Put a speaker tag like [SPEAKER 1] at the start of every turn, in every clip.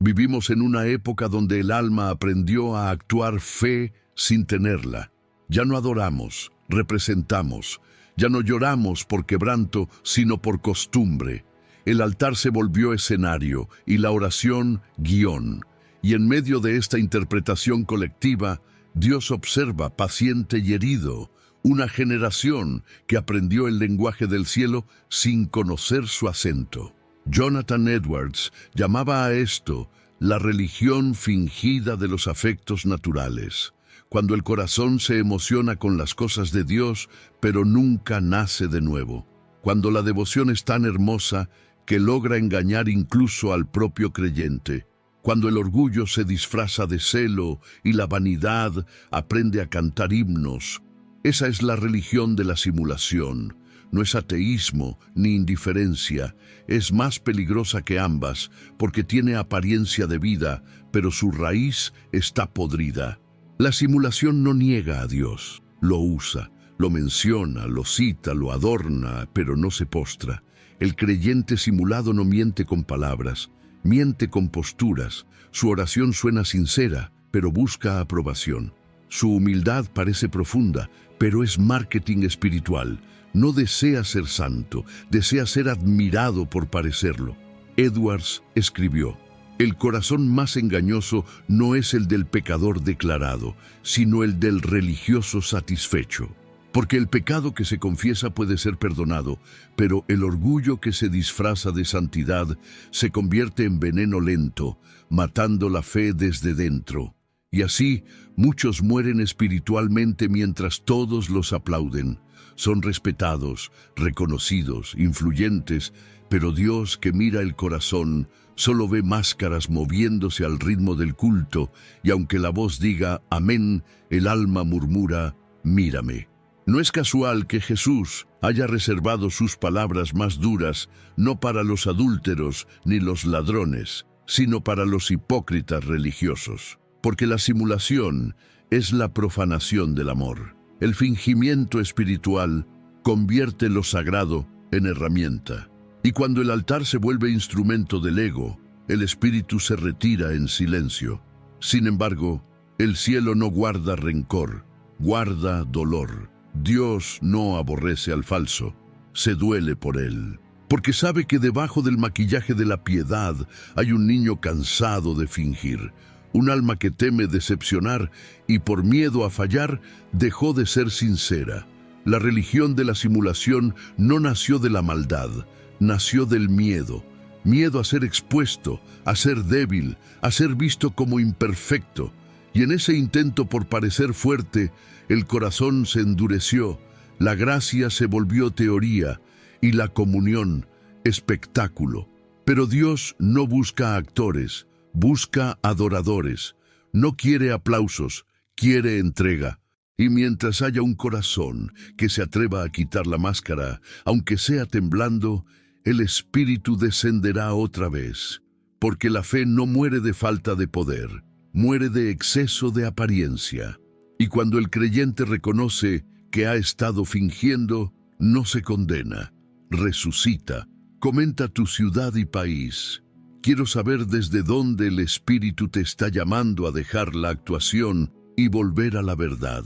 [SPEAKER 1] Vivimos en una época donde el alma aprendió a actuar fe sin tenerla. Ya no adoramos, representamos. Ya no lloramos por quebranto, sino por costumbre. El altar se volvió escenario y la oración guión. Y en medio de esta interpretación colectiva, Dios observa paciente y herido, una generación que aprendió el lenguaje del cielo sin conocer su acento. Jonathan Edwards llamaba a esto la religión fingida de los afectos naturales, cuando el corazón se emociona con las cosas de Dios, pero nunca nace de nuevo, cuando la devoción es tan hermosa que logra engañar incluso al propio creyente, cuando el orgullo se disfraza de celo y la vanidad aprende a cantar himnos. Esa es la religión de la simulación. No es ateísmo ni indiferencia, es más peligrosa que ambas, porque tiene apariencia de vida, pero su raíz está podrida. La simulación no niega a Dios, lo usa, lo menciona, lo cita, lo adorna, pero no se postra. El creyente simulado no miente con palabras, miente con posturas. Su oración suena sincera, pero busca aprobación. Su humildad parece profunda, pero es marketing espiritual. No desea ser santo, desea ser admirado por parecerlo. Edwards escribió: el corazón más engañoso no es el del pecador declarado, sino el del religioso satisfecho. Porque el pecado que se confiesa puede ser perdonado, pero el orgullo que se disfraza de santidad se convierte en veneno lento, matando la fe desde dentro. Y así, muchos mueren espiritualmente mientras todos los aplauden. Son respetados, reconocidos, influyentes, pero Dios, que mira el corazón, solo ve máscaras moviéndose al ritmo del culto, y aunque la voz diga amén, el alma murmura, mírame. No es casual que Jesús haya reservado sus palabras más duras, no para los adúlteros ni los ladrones, sino para los hipócritas religiosos. Porque la simulación es la profanación del amor. El fingimiento espiritual convierte lo sagrado en herramienta. Y cuando el altar se vuelve instrumento del ego, el espíritu se retira en silencio. Sin embargo, el cielo no guarda rencor, guarda dolor. Dios no aborrece al falso, se duele por él. Porque sabe que debajo del maquillaje de la piedad hay un niño cansado de fingir. Un alma que teme decepcionar y por miedo a fallar dejó de ser sincera. La religión de la simulación no nació de la maldad, nació del miedo. Miedo a ser expuesto, a ser débil, a ser visto como imperfecto. Y en ese intento por parecer fuerte, el corazón se endureció, la gracia se volvió teoría y la comunión espectáculo. Pero Dios no busca actores, busca adoradores. No quiere aplausos, quiere entrega. Y mientras haya un corazón que se atreva a quitar la máscara, aunque sea temblando, el Espíritu descenderá otra vez. Porque la fe no muere de falta de poder, muere de exceso de apariencia. Y cuando el creyente reconoce que ha estado fingiendo, no se condena, resucita. Comenta tu ciudad y país. Quiero saber desde dónde el Espíritu te está llamando a dejar la actuación y volver a la verdad.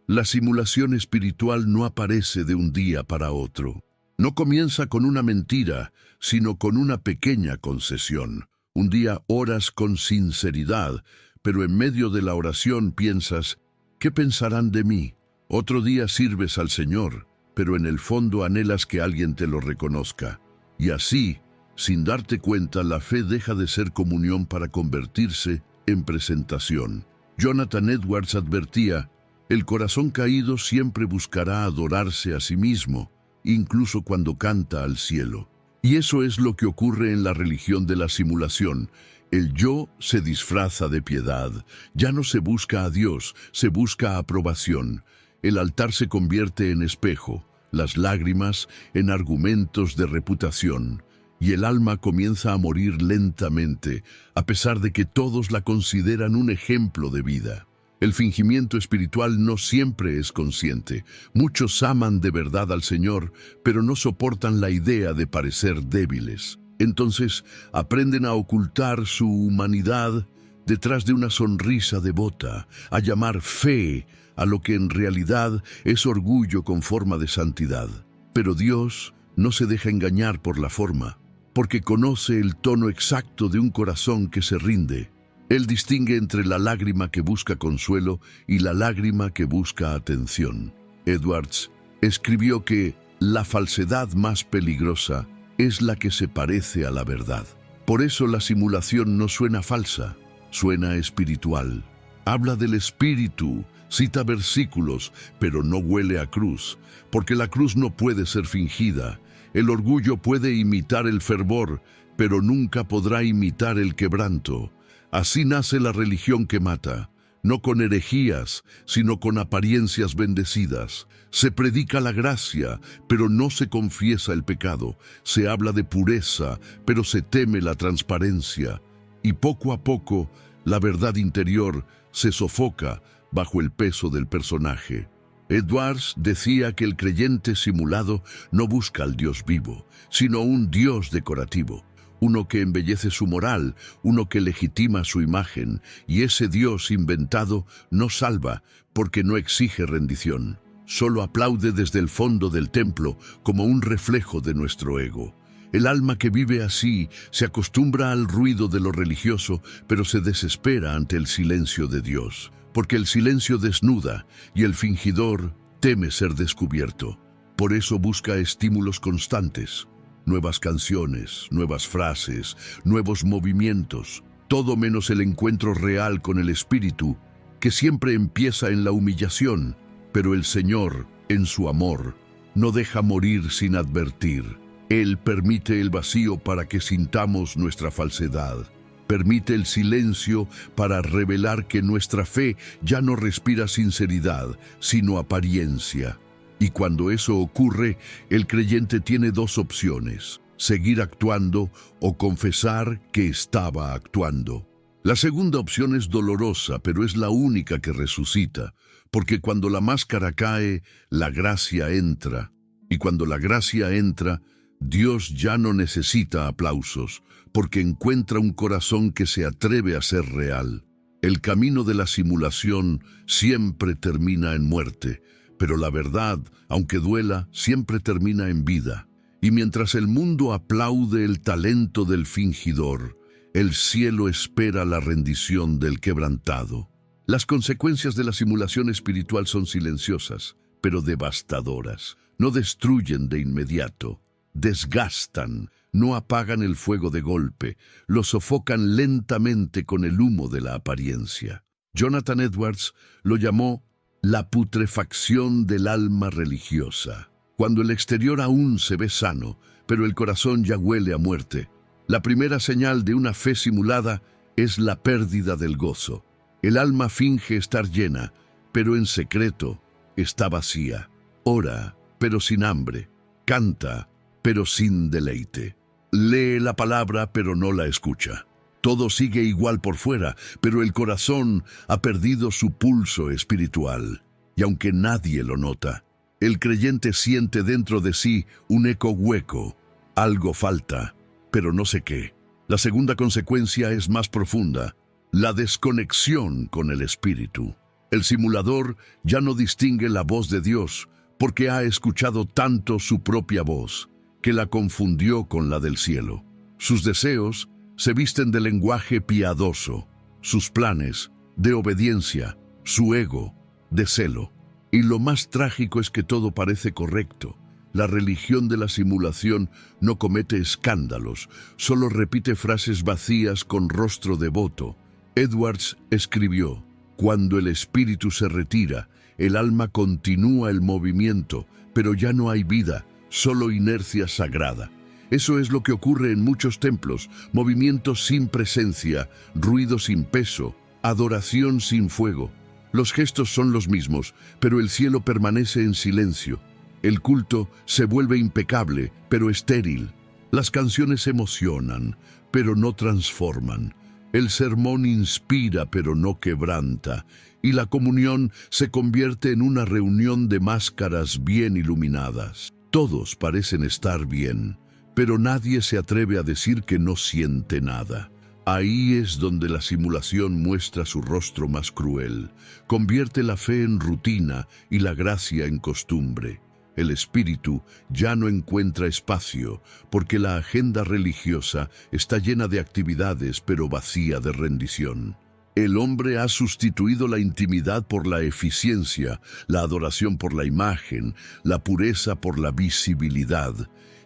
[SPEAKER 1] La simulación espiritual no aparece de un día para otro. No comienza con una mentira, sino con una pequeña concesión. Un día oras con sinceridad, pero en medio de la oración piensas, ¿qué pensarán de mí? Otro día sirves al Señor, pero en el fondo anhelas que alguien te lo reconozca. Y así, sin darte cuenta, la fe deja de ser comunión para convertirse en presentación. Jonathan Edwards advertía, el corazón caído siempre buscará adorarse a sí mismo, incluso cuando canta al cielo. Y eso es lo que ocurre en la religión de la simulación. El yo se disfraza de piedad. Ya no se busca a Dios, se busca aprobación. El altar se convierte en espejo, las lágrimas en argumentos de reputación. Y el alma comienza a morir lentamente, a pesar de que todos la consideran un ejemplo de vida. El fingimiento espiritual no siempre es consciente. Muchos aman de verdad al Señor, pero no soportan la idea de parecer débiles. Entonces aprenden a ocultar su humanidad detrás de una sonrisa devota, a llamar fe a lo que en realidad es orgullo con forma de santidad. Pero Dios no se deja engañar por la forma, porque conoce el tono exacto de un corazón que se rinde. Él distingue entre la lágrima que busca consuelo y la lágrima que busca atención. Edwards escribió que la falsedad más peligrosa es la que se parece a la verdad. Por eso la simulación no suena falsa, suena espiritual. Habla del espíritu, cita versículos, pero no huele a cruz, porque la cruz no puede ser fingida. El orgullo puede imitar el fervor, pero nunca podrá imitar el quebranto. Así nace la religión que mata, no con herejías, sino con apariencias bendecidas. Se predica la gracia, pero no se confiesa el pecado. Se habla de pureza, pero se teme la transparencia. Y poco a poco, la verdad interior se sofoca bajo el peso del personaje. Edwards decía que el creyente simulado no busca al Dios vivo, sino un Dios decorativo. Uno que embellece su moral, uno que legitima su imagen, y ese Dios inventado no salva porque no exige rendición. Solo aplaude desde el fondo del templo como un reflejo de nuestro ego. El alma que vive así se acostumbra al ruido de lo religioso, pero se desespera ante el silencio de Dios, porque el silencio desnuda y el fingidor teme ser descubierto. Por eso busca estímulos constantes. Nuevas canciones, nuevas frases, nuevos movimientos, todo menos el encuentro real con el Espíritu, que siempre empieza en la humillación, pero el Señor, en su amor, no deja morir sin advertir. Él permite el vacío para que sintamos nuestra falsedad. Permite el silencio para revelar que nuestra fe ya no respira sinceridad, sino apariencia. Y cuando eso ocurre, el creyente tiene dos opciones: seguir actuando o confesar que estaba actuando. La segunda opción es dolorosa, pero es la única que resucita, porque cuando la máscara cae, la gracia entra. Y cuando la gracia entra, Dios ya no necesita aplausos, porque encuentra un corazón que se atreve a ser real. El camino de la simulación siempre termina en muerte, pero la verdad, aunque duela, siempre termina en vida. Y mientras el mundo aplaude el talento del fingidor, el cielo espera la rendición del quebrantado. Las consecuencias de la simulación espiritual son silenciosas, pero devastadoras. No destruyen de inmediato, desgastan, no apagan el fuego de golpe, lo sofocan lentamente con el humo de la apariencia. Jonathan Edwards lo llamó la putrefacción del alma religiosa, cuando el exterior aún se ve sano, pero el corazón ya huele a muerte. La primera señal de una fe simulada es la pérdida del gozo. El alma finge estar llena, pero en secreto está vacía. Ora, pero sin hambre. Canta, pero sin deleite. Lee la palabra, pero no la escucha. Todo sigue igual por fuera, pero el corazón ha perdido su pulso espiritual. Y aunque nadie lo nota, el creyente siente dentro de sí un eco hueco. Algo falta, pero no sé qué. La segunda consecuencia es más profunda: la desconexión con el Espíritu. El simulador ya no distingue la voz de Dios, porque ha escuchado tanto su propia voz, que la confundió con la del cielo. Sus deseos se visten de lenguaje piadoso, sus planes de obediencia, su ego de celo. Y lo más trágico es que todo parece correcto. La religión de la simulación no comete escándalos, solo repite frases vacías con rostro devoto. Edwards escribió: cuando el espíritu se retira, el alma continúa el movimiento, pero ya no hay vida, solo inercia sagrada. Eso es lo que ocurre en muchos templos: movimientos sin presencia, ruido sin peso, adoración sin fuego. Los gestos son los mismos, pero el cielo permanece en silencio. El culto se vuelve impecable, pero estéril. Las canciones emocionan, pero no transforman. El sermón inspira, pero no quebranta. Y la comunión se convierte en una reunión de máscaras bien iluminadas. Todos parecen estar bien, pero nadie se atreve a decir que no siente nada. Ahí es donde la simulación muestra su rostro más cruel, convierte la fe en rutina y la gracia en costumbre. El espíritu ya no encuentra espacio, porque la agenda religiosa está llena de actividades pero vacía de rendición. El hombre ha sustituido la intimidad por la eficiencia, la adoración por la imagen, la pureza por la visibilidad.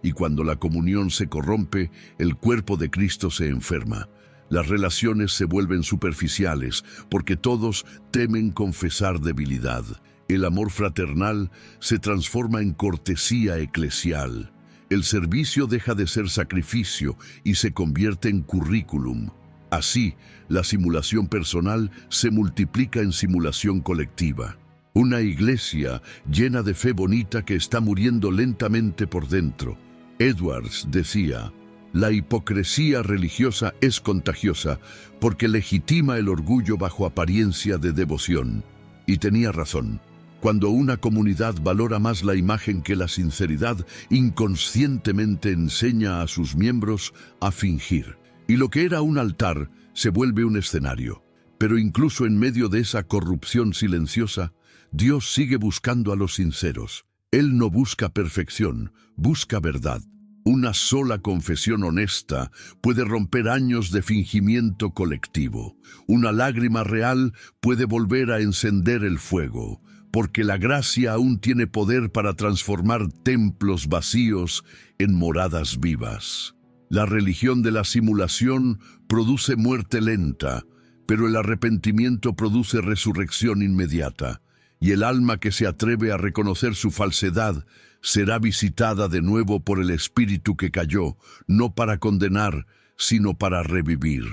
[SPEAKER 1] Y cuando la comunión se corrompe, el cuerpo de Cristo se enferma. Las relaciones se vuelven superficiales, porque todos temen confesar debilidad. El amor fraternal se transforma en cortesía eclesial. El servicio deja de ser sacrificio y se convierte en currículum. Así, la simulación personal se multiplica en simulación colectiva. Una iglesia llena de fe bonita que está muriendo lentamente por dentro. Edwards decía: la hipocresía religiosa es contagiosa porque legitima el orgullo bajo apariencia de devoción. Y tenía razón. Cuando una comunidad valora más la imagen que la sinceridad, inconscientemente enseña a sus miembros a fingir. Y lo que era un altar se vuelve un escenario. Pero incluso en medio de esa corrupción silenciosa, Dios sigue buscando a los sinceros. Él no busca perfección, busca verdad. Una sola confesión honesta puede romper años de fingimiento colectivo. Una lágrima real puede volver a encender el fuego, porque la gracia aún tiene poder para transformar templos vacíos en moradas vivas. La religión de la simulación produce muerte lenta, pero el arrepentimiento produce resurrección inmediata, y el alma que se atreve a reconocer su falsedad será visitada de nuevo por el espíritu que cayó, no para condenar, sino para revivir.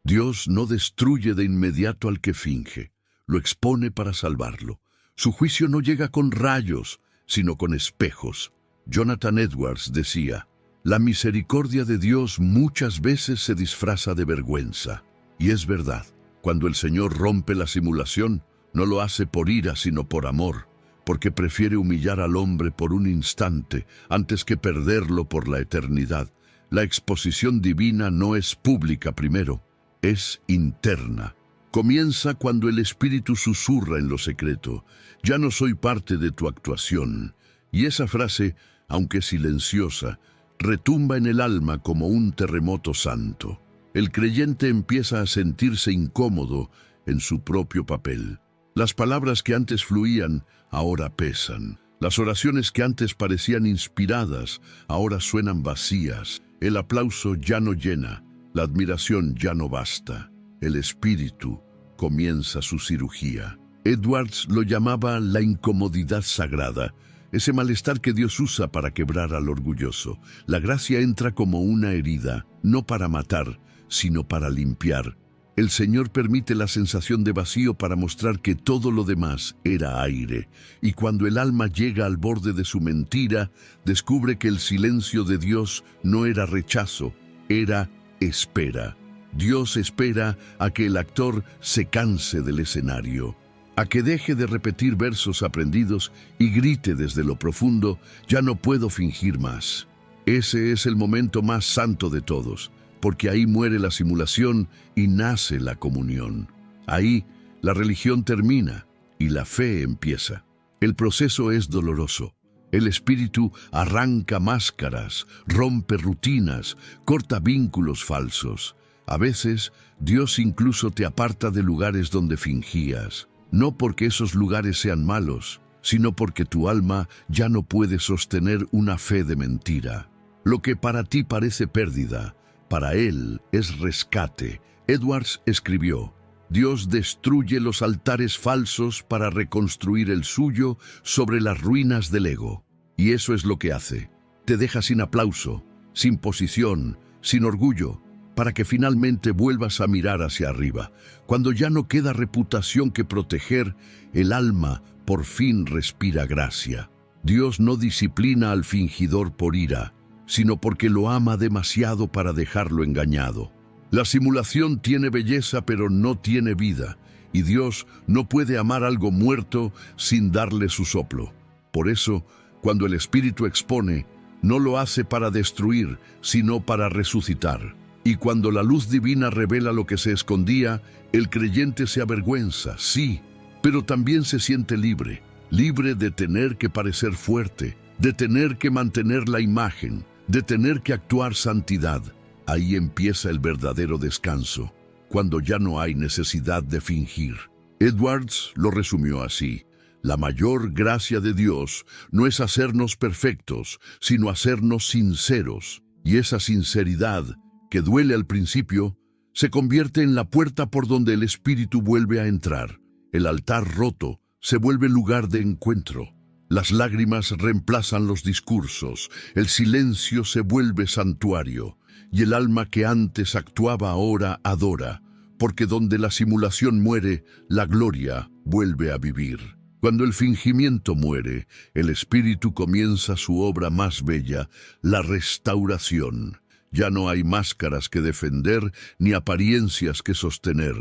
[SPEAKER 1] Dios no destruye de inmediato al que finge, lo expone para salvarlo. Su juicio no llega con rayos, sino con espejos. Jonathan Edwards decía: la misericordia de Dios muchas veces se disfraza de vergüenza. Y es verdad, cuando el Señor rompe la simulación, no lo hace por ira, sino por amor, porque prefiere humillar al hombre por un instante antes que perderlo por la eternidad. La exposición divina no es pública primero, es interna. Comienza cuando el Espíritu susurra en lo secreto: ya no soy parte de tu actuación. Y esa frase, aunque silenciosa, retumba en el alma como un terremoto santo. El creyente empieza a sentirse incómodo en su propio papel. Las palabras que antes fluían, ahora pesan. Las oraciones que antes parecían inspiradas, ahora suenan vacías. El aplauso ya no llena, la admiración ya no basta. El espíritu comienza su cirugía. Edwards lo llamaba la incomodidad sagrada, ese malestar que Dios usa para quebrar al orgulloso. La gracia entra como una herida, no para matar, sino para limpiar. El Señor permite la sensación de vacío para mostrar que todo lo demás era aire. Y cuando el alma llega al borde de su mentira, descubre que el silencio de Dios no era rechazo, era espera. Dios espera a que el actor se canse del escenario, a que deje de repetir versos aprendidos y grite desde lo profundo: ya no puedo fingir más. Ese es el momento más santo de todos, porque ahí muere la simulación y nace la comunión. Ahí la religión termina y la fe empieza. El proceso es doloroso. El espíritu arranca máscaras, rompe rutinas, corta vínculos falsos. A veces, Dios incluso te aparta de lugares donde fingías, no porque esos lugares sean malos, sino porque tu alma ya no puede sostener una fe de mentira. Lo que para ti parece pérdida, para Él es rescate. Edwards escribió: Dios destruye los altares falsos para reconstruir el suyo sobre las ruinas del ego. Y eso es lo que hace. Te deja sin aplauso, sin posición, sin orgullo, para que finalmente vuelvas a mirar hacia arriba. Cuando ya no queda reputación que proteger, el alma por fin respira gracia. Dios no disciplina al fingidor por ira, sino porque lo ama demasiado para dejarlo engañado. La simulación tiene belleza pero no tiene vida, y Dios no puede amar algo muerto sin darle su soplo. Por eso, cuando el Espíritu expone, No lo hace para destruir, sino para resucitar. Y cuando la luz divina revela lo que se escondía, el creyente se avergüenza, sí, pero también se siente libre, libre de tener que parecer fuerte, de tener que mantener la imagen, de tener que actuar santidad. Ahí empieza el verdadero descanso, cuando ya no hay necesidad de fingir. Edwards lo resumió así: la mayor gracia de Dios no es hacernos perfectos, sino hacernos sinceros. Y esa sinceridad, que duele al principio, se convierte en la puerta por donde el Espíritu vuelve a entrar. El altar roto se vuelve lugar de encuentro. Las lágrimas reemplazan los discursos, el silencio se vuelve santuario, y el alma que antes actuaba ahora adora, porque donde la simulación muere, la gloria vuelve a vivir. Cuando el fingimiento muere, el Espíritu comienza su obra más bella, la restauración. Ya no hay máscaras que defender ni apariencias que sostener,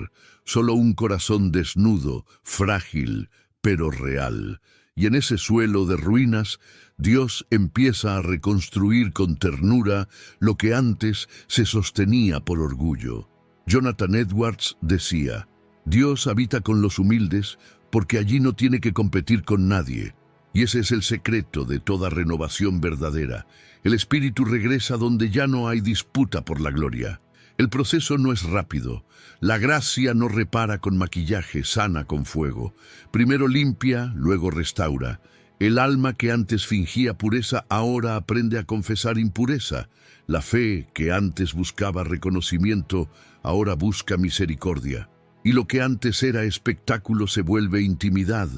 [SPEAKER 1] solo un corazón desnudo, frágil, pero real. Y en ese suelo de ruinas, Dios empieza a reconstruir con ternura lo que antes se sostenía por orgullo. Jonathan Edwards decía: Dios habita con los humildes porque allí no tiene que competir con nadie. Y ese es el secreto de toda renovación verdadera. El Espíritu regresa donde ya no hay disputa por la gloria. El proceso no es rápido. La gracia no repara con maquillaje, sana con fuego. Primero limpia, luego restaura. El alma que antes fingía pureza ahora aprende a confesar impureza. La fe que antes buscaba reconocimiento ahora busca misericordia. Y lo que antes era espectáculo se vuelve intimidad.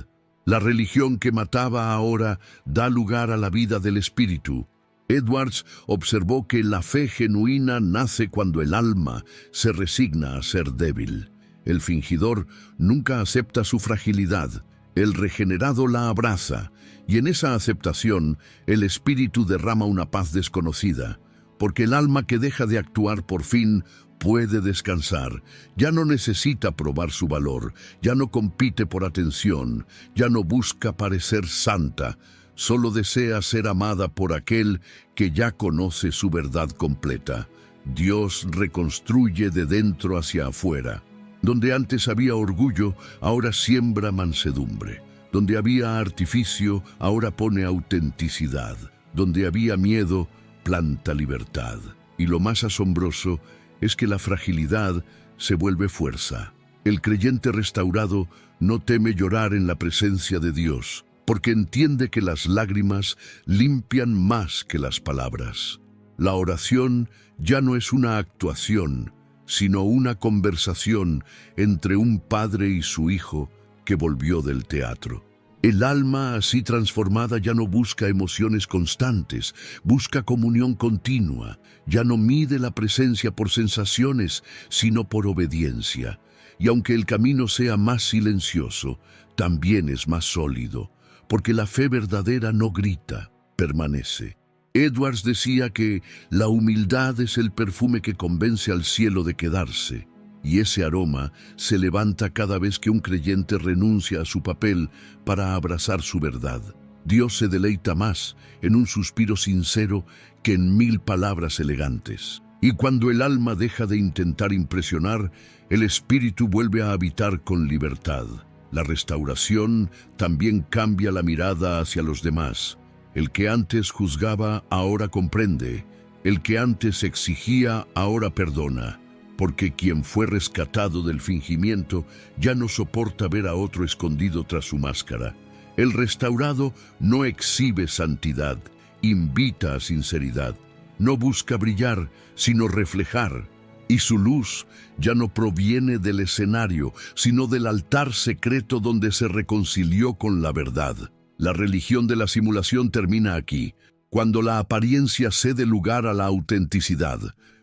[SPEAKER 1] La religión que mataba ahora da lugar a la vida del Espíritu. Edwards observó que la fe genuina nace cuando el alma se resigna a ser débil. El fingidor nunca acepta su fragilidad. El regenerado la abraza, y en esa aceptación el Espíritu derrama una paz desconocida, porque el alma que deja de actuar por fin puede descansar. Ya no necesita probar su valor, ya no compite por atención, ya no busca parecer santa, solo desea ser amada por aquel que ya conoce su verdad completa. Dios reconstruye de dentro hacia afuera. Donde antes había orgullo, ahora siembra mansedumbre. Donde había artificio, ahora pone autenticidad. Donde había miedo, planta libertad. Y lo más asombroso es que la fragilidad se vuelve fuerza. El creyente restaurado no teme llorar en la presencia de Dios, porque entiende que las lágrimas limpian más que las palabras. La oración ya no es una actuación, sino una conversación entre un padre y su hijo que volvió del teatro. El alma así transformada ya no busca emociones constantes, busca comunión continua, ya no mide la presencia por sensaciones, sino por obediencia. Y aunque el camino sea más silencioso, también es más sólido, porque la fe verdadera no grita, permanece. Edwards decía que la humildad es el perfume que convence al cielo de quedarse, y ese aroma se levanta cada vez que un creyente renuncia a su papel para abrazar su verdad. Dios se deleita más en un suspiro sincero que en 1000 palabras elegantes. Y cuando el alma deja de intentar impresionar, el espíritu vuelve a habitar con libertad. La restauración también cambia la mirada hacia los demás. El que antes juzgaba, ahora comprende. El que antes exigía, ahora perdona. Porque quien fue rescatado del fingimiento ya no soporta ver a otro escondido tras su máscara. El restaurado no exhibe santidad, invita a sinceridad. No busca brillar, sino reflejar. Y su luz ya no proviene del escenario, sino del altar secreto donde se reconcilió con la verdad. La religión de la simulación termina aquí, cuando la apariencia cede lugar a la autenticidad,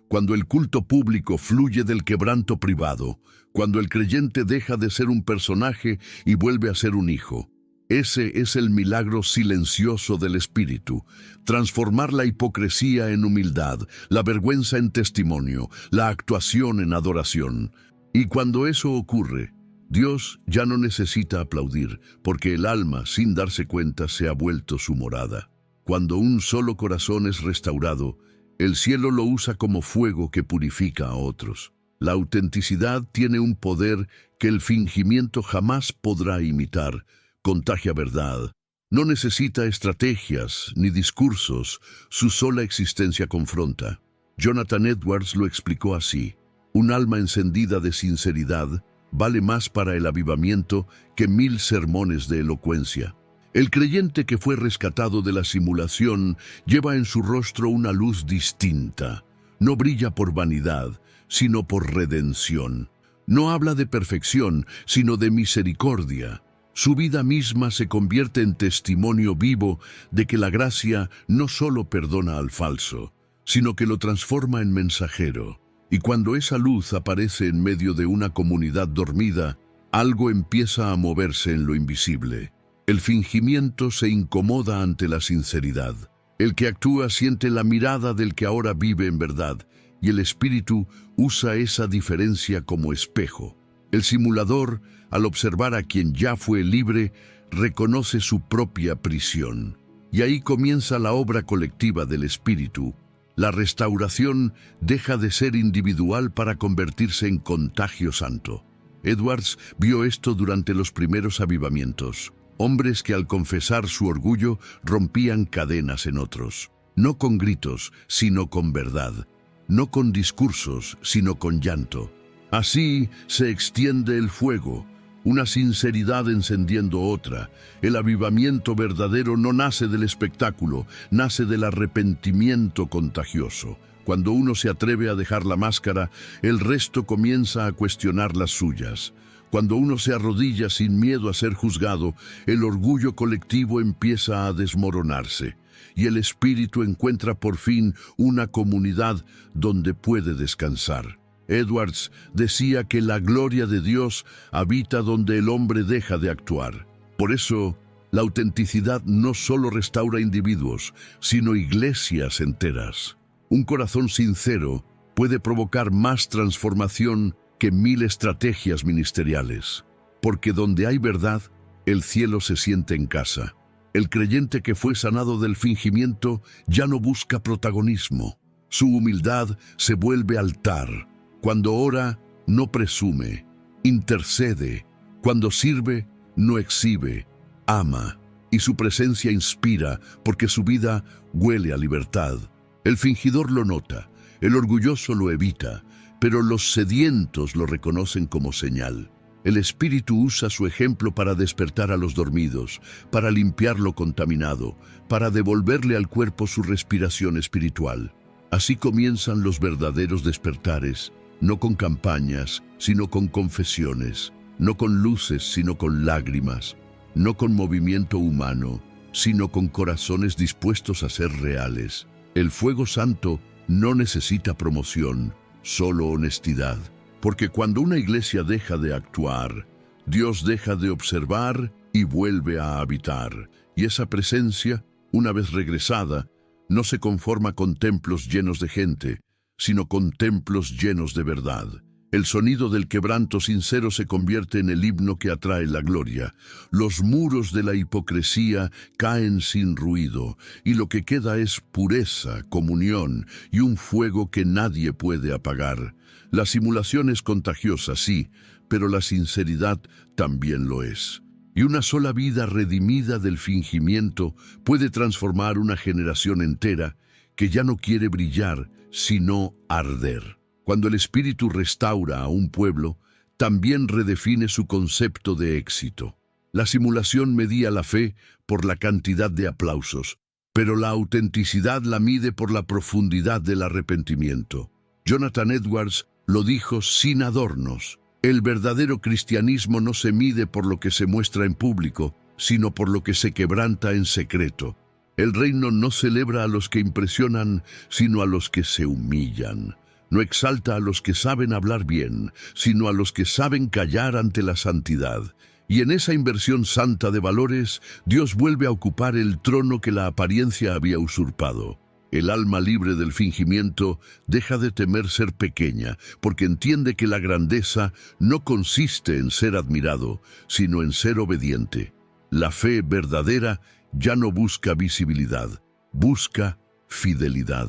[SPEAKER 1] cuando el culto público fluye del quebranto privado, cuando el creyente deja de ser un personaje y vuelve a ser un hijo. Ese es el milagro silencioso del Espíritu, transformar la hipocresía en humildad, la vergüenza en testimonio, la actuación en adoración. Y cuando eso ocurre, Dios ya no necesita aplaudir, porque el alma, sin darse cuenta, se ha vuelto su morada. Cuando un solo corazón es restaurado, el cielo lo usa como fuego que purifica a otros. La autenticidad tiene un poder que el fingimiento jamás podrá imitar. Contagia verdad. No necesita estrategias ni discursos, su sola existencia confronta. Jonathan Edwards lo explicó así: un alma encendida de sinceridad vale más para el avivamiento que 1000 sermones de elocuencia. El creyente que fue rescatado de la simulación lleva en su rostro una luz distinta. No brilla por vanidad, sino por redención. No habla de perfección, sino de misericordia. Su vida misma se convierte en testimonio vivo de que la gracia no solo perdona al falso, sino que lo transforma en mensajero. Y cuando esa luz aparece en medio de una comunidad dormida, algo empieza a moverse en lo invisible. El fingimiento se incomoda ante la sinceridad. El que actúa siente la mirada del que ahora vive en verdad, y el espíritu usa esa diferencia como espejo. El simulador, al observar a quien ya fue libre, reconoce su propia prisión. Y ahí comienza la obra colectiva del espíritu. La restauración deja de ser individual para convertirse en contagio santo. Edwards vio esto durante los primeros avivamientos. Hombres que al confesar su orgullo rompían cadenas en otros. No con gritos, sino con verdad. No con discursos, sino con llanto. Así se extiende el fuego, una sinceridad encendiendo otra. El avivamiento verdadero no nace del espectáculo, nace del arrepentimiento contagioso. Cuando uno se atreve a dejar la máscara, el resto comienza a cuestionar las suyas. Cuando uno se arrodilla sin miedo a ser juzgado, el orgullo colectivo empieza a desmoronarse, y el espíritu encuentra por fin una comunidad donde puede descansar. Edwards decía que la gloria de Dios habita donde el hombre deja de actuar. Por eso, la autenticidad no solo restaura individuos, sino iglesias enteras. Un corazón sincero puede provocar más transformación que 1000 estrategias ministeriales. Porque donde hay verdad, el cielo se siente en casa. El creyente que fue sanado del fingimiento ya no busca protagonismo. Su humildad se vuelve altar. Cuando ora, no presume, intercede. Cuando sirve, no exhibe, ama. Y su presencia inspira porque su vida huele a libertad. El fingidor lo nota, el orgulloso lo evita, pero los sedientos lo reconocen como señal. El Espíritu usa su ejemplo para despertar a los dormidos, para limpiar lo contaminado, para devolverle al cuerpo su respiración espiritual. Así comienzan los verdaderos despertares, no con campañas, sino con confesiones, no con luces, sino con lágrimas, no con movimiento humano, sino con corazones dispuestos a ser reales. El fuego santo no necesita promoción, solo honestidad. Porque cuando una iglesia deja de actuar, Dios deja de observar y vuelve a habitar. Y esa presencia, una vez regresada, no se conforma con templos llenos de gente, sino con templos llenos de verdad. El sonido del quebranto sincero se convierte en el himno que atrae la gloria. Los muros de la hipocresía caen sin ruido, y lo que queda es pureza, comunión y un fuego que nadie puede apagar. La simulación es contagiosa, sí, pero la sinceridad también lo es. Y una sola vida redimida del fingimiento puede transformar una generación entera que ya no quiere brillar, sino arder. Cuando el Espíritu restaura a un pueblo, también redefine su concepto de éxito. La simulación medía la fe por la cantidad de aplausos, pero la autenticidad la mide por la profundidad del arrepentimiento. Jonathan Edwards lo dijo sin adornos. El verdadero cristianismo no se mide por lo que se muestra en público, sino por lo que se quebranta en secreto. El reino no celebra a los que impresionan, sino a los que se humillan. No exalta a los que saben hablar bien, sino a los que saben callar ante la santidad. Y en esa inversión santa de valores, Dios vuelve a ocupar el trono que la apariencia había usurpado. El alma libre del fingimiento deja de temer ser pequeña, porque entiende que la grandeza no consiste en ser admirado, sino en ser obediente. La fe verdadera ya no busca visibilidad, busca fidelidad.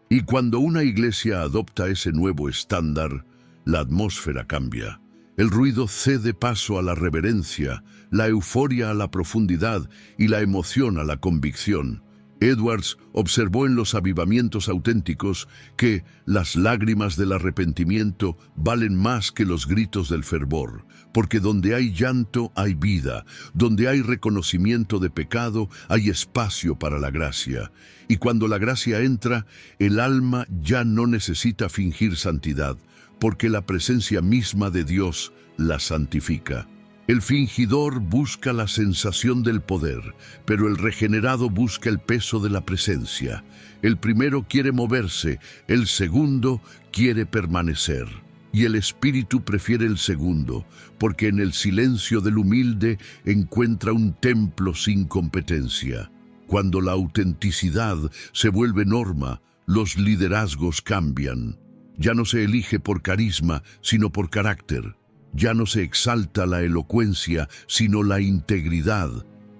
[SPEAKER 1] Y cuando una iglesia adopta ese nuevo estándar, la atmósfera cambia. El ruido cede paso a la reverencia, la euforia a la profundidad y la emoción a la convicción. Edwards observó en los avivamientos auténticos que las lágrimas del arrepentimiento valen más que los gritos del fervor, porque donde hay llanto hay vida, donde hay reconocimiento de pecado hay espacio para la gracia. Y cuando la gracia entra, el alma ya no necesita fingir santidad, porque la presencia misma de Dios la santifica. El fingidor busca la sensación del poder, pero el regenerado busca el peso de la presencia. El primero quiere moverse, el segundo quiere permanecer. Y el espíritu prefiere el segundo, porque en el silencio del humilde encuentra un templo sin competencia. Cuando la autenticidad se vuelve norma, los liderazgos cambian. Ya no se elige por carisma, sino por carácter. Ya no se exalta la elocuencia, sino la integridad.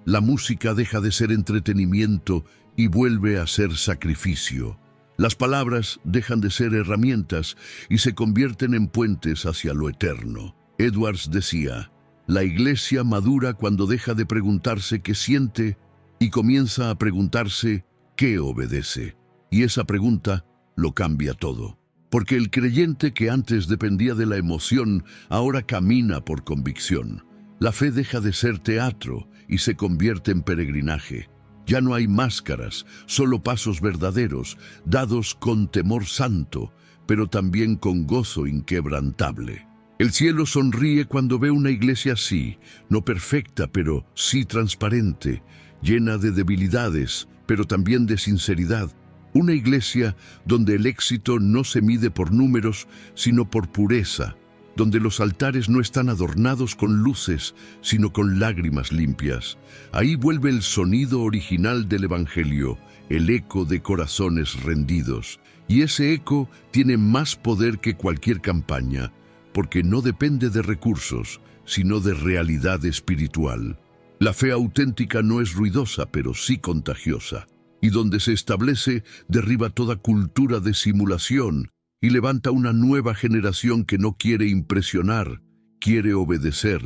[SPEAKER 1] La música deja de ser entretenimiento y vuelve a ser sacrificio. Las palabras dejan de ser herramientas y se convierten en puentes hacia lo eterno. Edwards decía, la iglesia madura cuando deja de preguntarse qué siente y comienza a preguntarse qué obedece. Y esa pregunta lo cambia todo. Porque el creyente que antes dependía de la emoción, ahora camina por convicción. La fe deja de ser teatro y se convierte en peregrinaje. Ya no hay máscaras, solo pasos verdaderos, dados con temor santo, pero también con gozo inquebrantable. El cielo sonríe cuando ve una iglesia así, no perfecta, pero sí transparente, llena de debilidades, pero también de sinceridad. Una iglesia donde el éxito no se mide por números, sino por pureza, donde los altares no están adornados con luces, sino con lágrimas limpias. Ahí vuelve el sonido original del Evangelio, el eco de corazones rendidos. Y ese eco tiene más poder que cualquier campaña, porque no depende de recursos, sino de realidad espiritual. La fe auténtica no es ruidosa, pero sí contagiosa. Y donde se establece, derriba toda cultura de simulación y levanta una nueva generación que no quiere impresionar, quiere obedecer.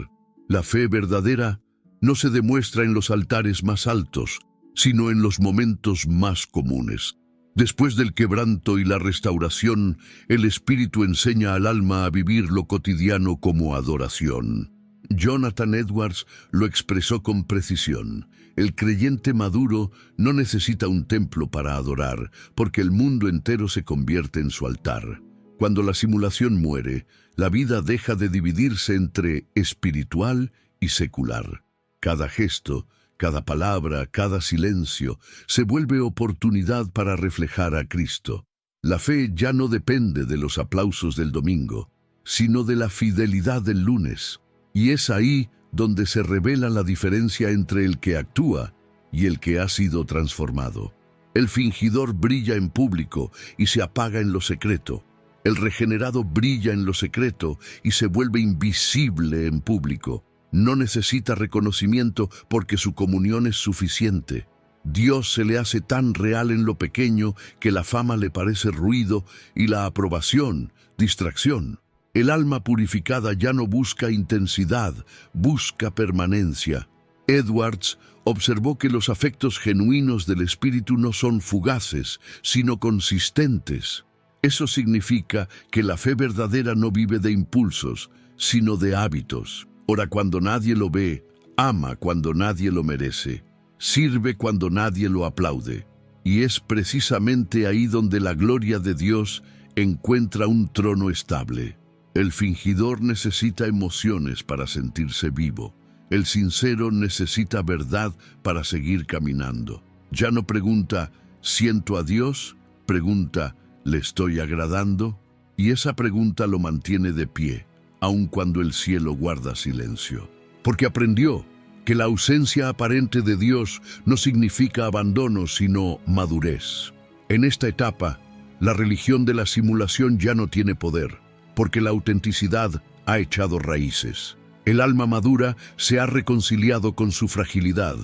[SPEAKER 1] La fe verdadera no se demuestra en los altares más altos, sino en los momentos más comunes. Después del quebranto y la restauración, el Espíritu enseña al alma a vivir lo cotidiano como adoración. Jonathan Edwards lo expresó con precisión. El creyente maduro no necesita un templo para adorar, porque el mundo entero se convierte en su altar. Cuando la simulación muere, la vida deja de dividirse entre espiritual y secular. Cada gesto, cada palabra, cada silencio, se vuelve oportunidad para reflejar a Cristo. La fe ya no depende de los aplausos del domingo, sino de la fidelidad del lunes. Y es ahí donde se revela la diferencia entre el que actúa y el que ha sido transformado. El fingidor brilla en público y se apaga en lo secreto. El regenerado brilla en lo secreto y se vuelve invisible en público. No necesita reconocimiento porque su comunión es suficiente. Dios se le hace tan real en lo pequeño que la fama le parece ruido y la aprobación, distracción. El alma purificada ya no busca intensidad, busca permanencia. Edwards observó que los afectos genuinos del espíritu no son fugaces, sino consistentes. Eso significa que la fe verdadera no vive de impulsos, sino de hábitos. Ora cuando nadie lo ve, ama cuando nadie lo merece, sirve cuando nadie lo aplaude. Y es precisamente ahí donde la gloria de Dios encuentra un trono estable. El fingidor necesita emociones para sentirse vivo. El sincero necesita verdad para seguir caminando. Ya no pregunta, ¿siento a Dios? Pregunta, ¿le estoy agradando? Y esa pregunta lo mantiene de pie, aun cuando el cielo guarda silencio. Porque aprendió que la ausencia aparente de Dios no significa abandono, sino madurez. En esta etapa, la religión de la simulación ya no tiene poder, porque la autenticidad ha echado raíces. El alma madura se ha reconciliado con su fragilidad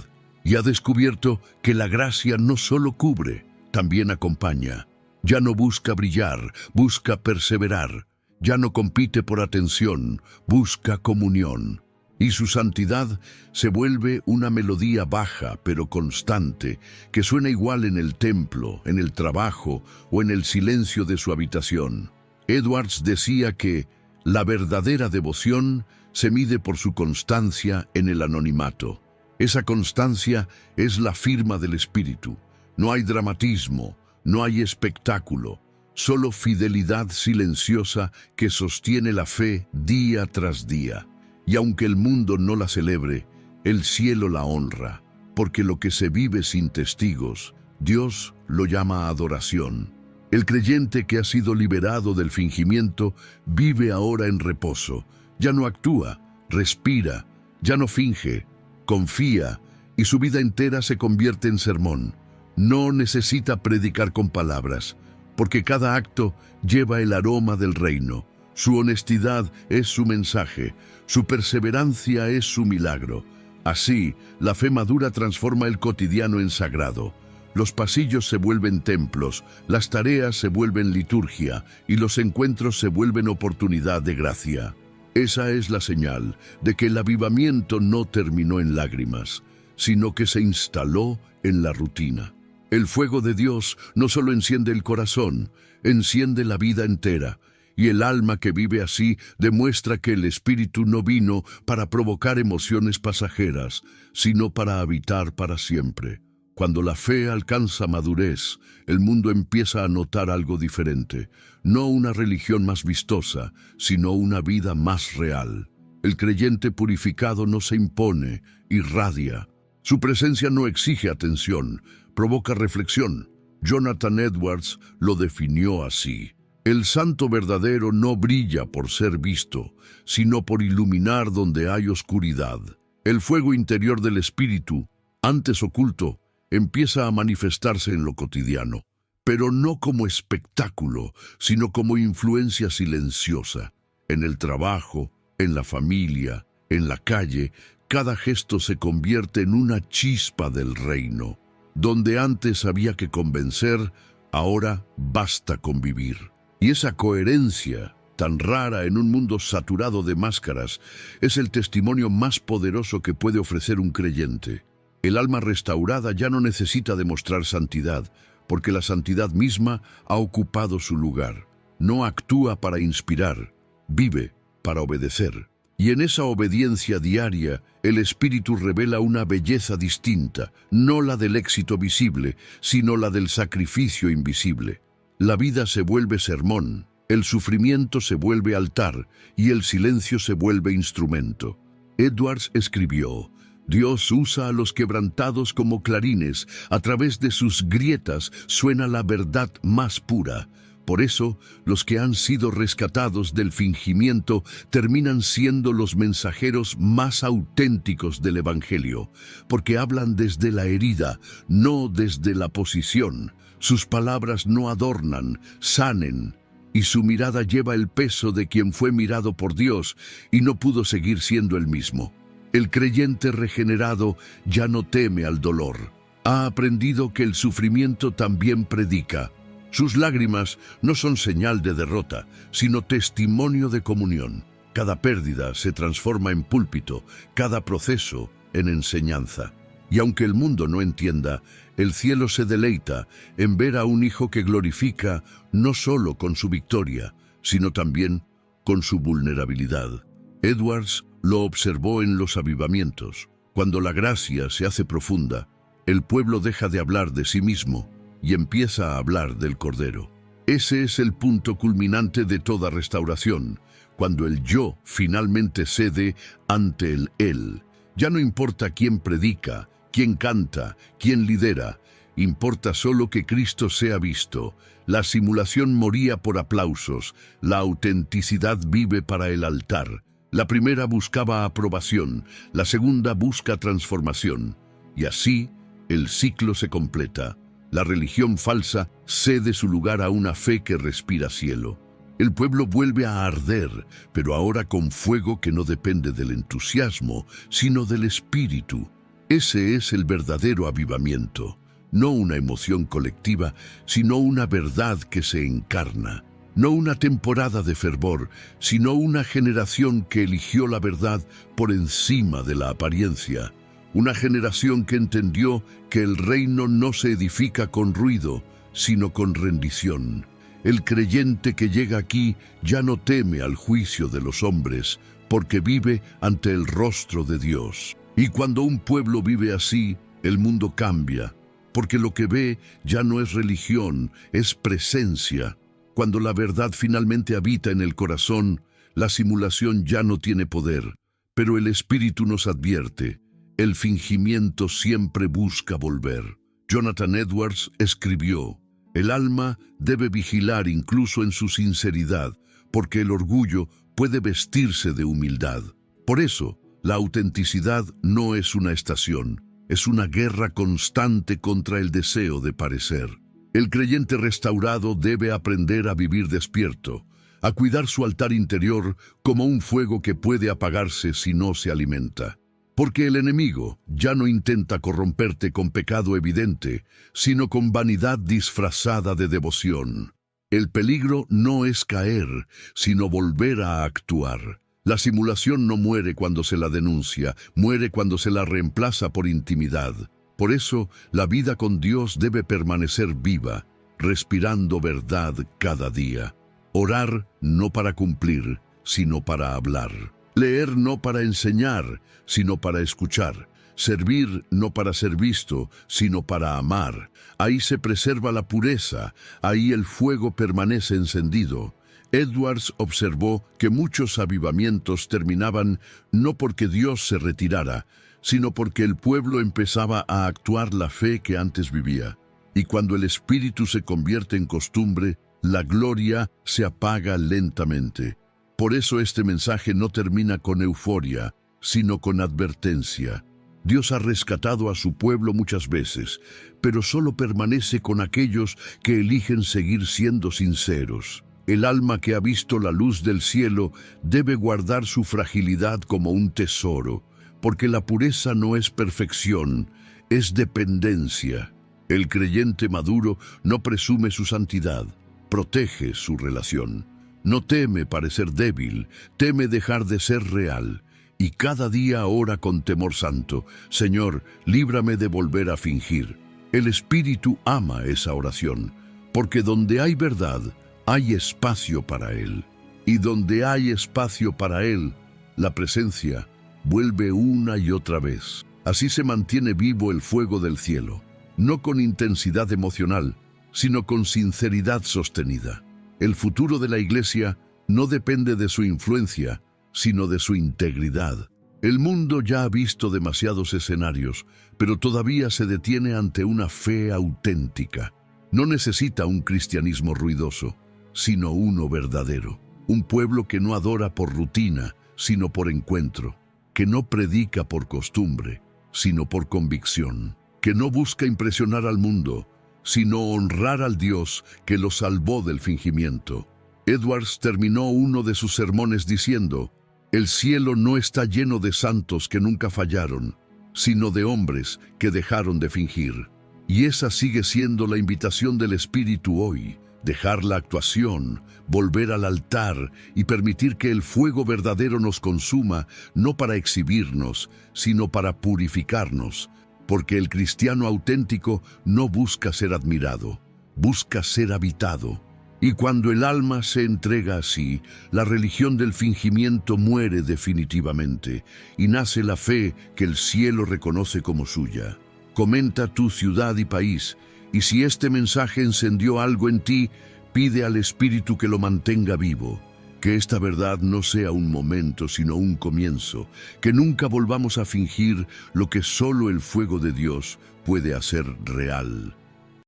[SPEAKER 1] y ha descubierto que la gracia no solo cubre, también acompaña. Ya no busca brillar, busca perseverar. Ya no compite por atención, busca comunión. Y su santidad se vuelve una melodía baja pero constante, que suena igual en el templo, en el trabajo o en el silencio de su habitación. Edwards decía que la verdadera devoción se mide por su constancia en el anonimato. Esa constancia es la firma del espíritu. No hay dramatismo, no hay espectáculo, solo fidelidad silenciosa que sostiene la fe día tras día. Y aunque el mundo no la celebre, el cielo la honra, porque lo que se vive sin testigos, Dios lo llama adoración. El creyente que ha sido liberado del fingimiento vive ahora en reposo. Ya no actúa, respira, ya no finge, confía, y su vida entera se convierte en sermón. No necesita predicar con palabras, porque cada acto lleva el aroma del reino. Su honestidad es su mensaje, su perseverancia es su milagro. Así, la fe madura transforma el cotidiano en sagrado. Los pasillos se vuelven templos, las tareas se vuelven liturgia y los encuentros se vuelven oportunidad de gracia. Esa es la señal de que el avivamiento no terminó en lágrimas, sino que se instaló en la rutina. El fuego de Dios no solo enciende el corazón, enciende la vida entera. Y el alma que vive así demuestra que el Espíritu no vino para provocar emociones pasajeras, sino para habitar para siempre. Cuando la fe alcanza madurez, el mundo empieza a notar algo diferente. No una religión más vistosa, sino una vida más real. El creyente purificado no se impone, irradia. Su presencia no exige atención, provoca reflexión. Jonathan Edwards lo definió así. El santo verdadero no brilla por ser visto, sino por iluminar donde hay oscuridad. El fuego interior del espíritu, antes oculto, empieza a manifestarse en lo cotidiano, pero no como espectáculo, sino como influencia silenciosa. En el trabajo, en la familia, en la calle, cada gesto se convierte en una chispa del reino. Donde antes había que convencer, ahora basta convivir. Y esa coherencia, tan rara en un mundo saturado de máscaras, es el testimonio más poderoso que puede ofrecer un creyente. El alma restaurada ya no necesita demostrar santidad, porque la santidad misma ha ocupado su lugar. No actúa para inspirar, vive para obedecer. Y en esa obediencia diaria, el Espíritu revela una belleza distinta, no la del éxito visible, sino la del sacrificio invisible. La vida se vuelve sermón, el sufrimiento se vuelve altar y el silencio se vuelve instrumento. Edwards escribió: Dios usa a los quebrantados como clarines, a través de sus grietas suena la verdad más pura. Por eso, los que han sido rescatados del fingimiento terminan siendo los mensajeros más auténticos del Evangelio, porque hablan desde la herida, no desde la posición. Sus palabras no adornan, sanen, y su mirada lleva el peso de quien fue mirado por Dios y no pudo seguir siendo el mismo. El creyente regenerado ya no teme al dolor. Ha aprendido que el sufrimiento también predica. Sus lágrimas no son señal de derrota, sino testimonio de comunión. Cada pérdida se transforma en púlpito, cada proceso en enseñanza. Y aunque el mundo no entienda, el cielo se deleita en ver a un hijo que glorifica no solo con su victoria, sino también con su vulnerabilidad. Edwards lo observó en los avivamientos. Cuando la gracia se hace profunda, el pueblo deja de hablar de sí mismo y empieza a hablar del Cordero. Ese es el punto culminante de toda restauración, cuando el yo finalmente cede ante el él. Ya no importa quién predica, quién canta, quién lidera, importa solo que Cristo sea visto. La simulación moría por aplausos, la autenticidad vive para el altar. La primera buscaba aprobación, la segunda busca transformación. Y así, el ciclo se completa. La religión falsa cede su lugar a una fe que respira cielo. El pueblo vuelve a arder, pero ahora con fuego que no depende del entusiasmo, sino del espíritu. Ese es el verdadero avivamiento, no una emoción colectiva, sino una verdad que se encarna. No una temporada de fervor, sino una generación que eligió la verdad por encima de la apariencia. Una generación que entendió que el reino no se edifica con ruido, sino con rendición. El creyente que llega aquí ya no teme al juicio de los hombres, porque vive ante el rostro de Dios. Y cuando un pueblo vive así, el mundo cambia, porque lo que ve ya no es religión, es presencia. Cuando la verdad finalmente habita en el corazón, la simulación ya no tiene poder, pero el Espíritu nos advierte, el fingimiento siempre busca volver. Jonathan Edwards escribió, el alma debe vigilar incluso en su sinceridad, porque el orgullo puede vestirse de humildad. Por eso, la autenticidad no es una estación, es una guerra constante contra el deseo de parecer. El creyente restaurado debe aprender a vivir despierto, a cuidar su altar interior como un fuego que puede apagarse si no se alimenta. Porque el enemigo ya no intenta corromperte con pecado evidente, sino con vanidad disfrazada de devoción. El peligro no es caer, sino volver a actuar. La simulación no muere cuando se la denuncia, muere cuando se la reemplaza por intimidad. Por eso, la vida con Dios debe permanecer viva, respirando verdad cada día. Orar no para cumplir, sino para hablar. Leer no para enseñar, sino para escuchar. Servir no para ser visto, sino para amar. Ahí se preserva la pureza, ahí el fuego permanece encendido. Edwards observó que muchos avivamientos terminaban no porque Dios se retirara, sino porque el pueblo empezaba a actuar la fe que antes vivía. Y cuando el espíritu se convierte en costumbre, la gloria se apaga lentamente. Por eso este mensaje no termina con euforia, sino con advertencia. Dios ha rescatado a su pueblo muchas veces, pero solo permanece con aquellos que eligen seguir siendo sinceros. El alma que ha visto la luz del cielo debe guardar su fragilidad como un tesoro, porque la pureza no es perfección, es dependencia. El creyente maduro no presume su santidad, protege su relación. No teme parecer débil, teme dejar de ser real. Y cada día ora con temor santo, Señor, líbrame de volver a fingir. El Espíritu ama esa oración, porque donde hay verdad, hay espacio para Él. Y donde hay espacio para Él, la presencia vuelve una y otra vez. Así se mantiene vivo el fuego del cielo, no con intensidad emocional, sino con sinceridad sostenida. El futuro de la Iglesia no depende de su influencia, sino de su integridad. El mundo ya ha visto demasiados escenarios, pero todavía se detiene ante una fe auténtica. No necesita un cristianismo ruidoso, sino uno verdadero. Un pueblo que no adora por rutina, sino por encuentro. Que no predica por costumbre, sino por convicción. Que no busca impresionar al mundo, sino honrar al Dios que lo salvó del fingimiento. Edwards terminó uno de sus sermones diciendo, el cielo no está lleno de santos que nunca fallaron, sino de hombres que dejaron de fingir. Y esa sigue siendo la invitación del Espíritu hoy, dejar la actuación, volver al altar y permitir que el fuego verdadero nos consuma, no para exhibirnos, sino para purificarnos, porque el cristiano auténtico no busca ser admirado, busca ser habitado. Y cuando el alma se entrega así, la religión del fingimiento muere definitivamente y nace la fe que el cielo reconoce como suya. Comenta tu ciudad y país, y si este mensaje encendió algo en ti, pide al Espíritu que lo mantenga vivo. Que esta verdad no sea un momento, sino un comienzo. Que nunca volvamos a fingir lo que solo el fuego de Dios puede hacer real.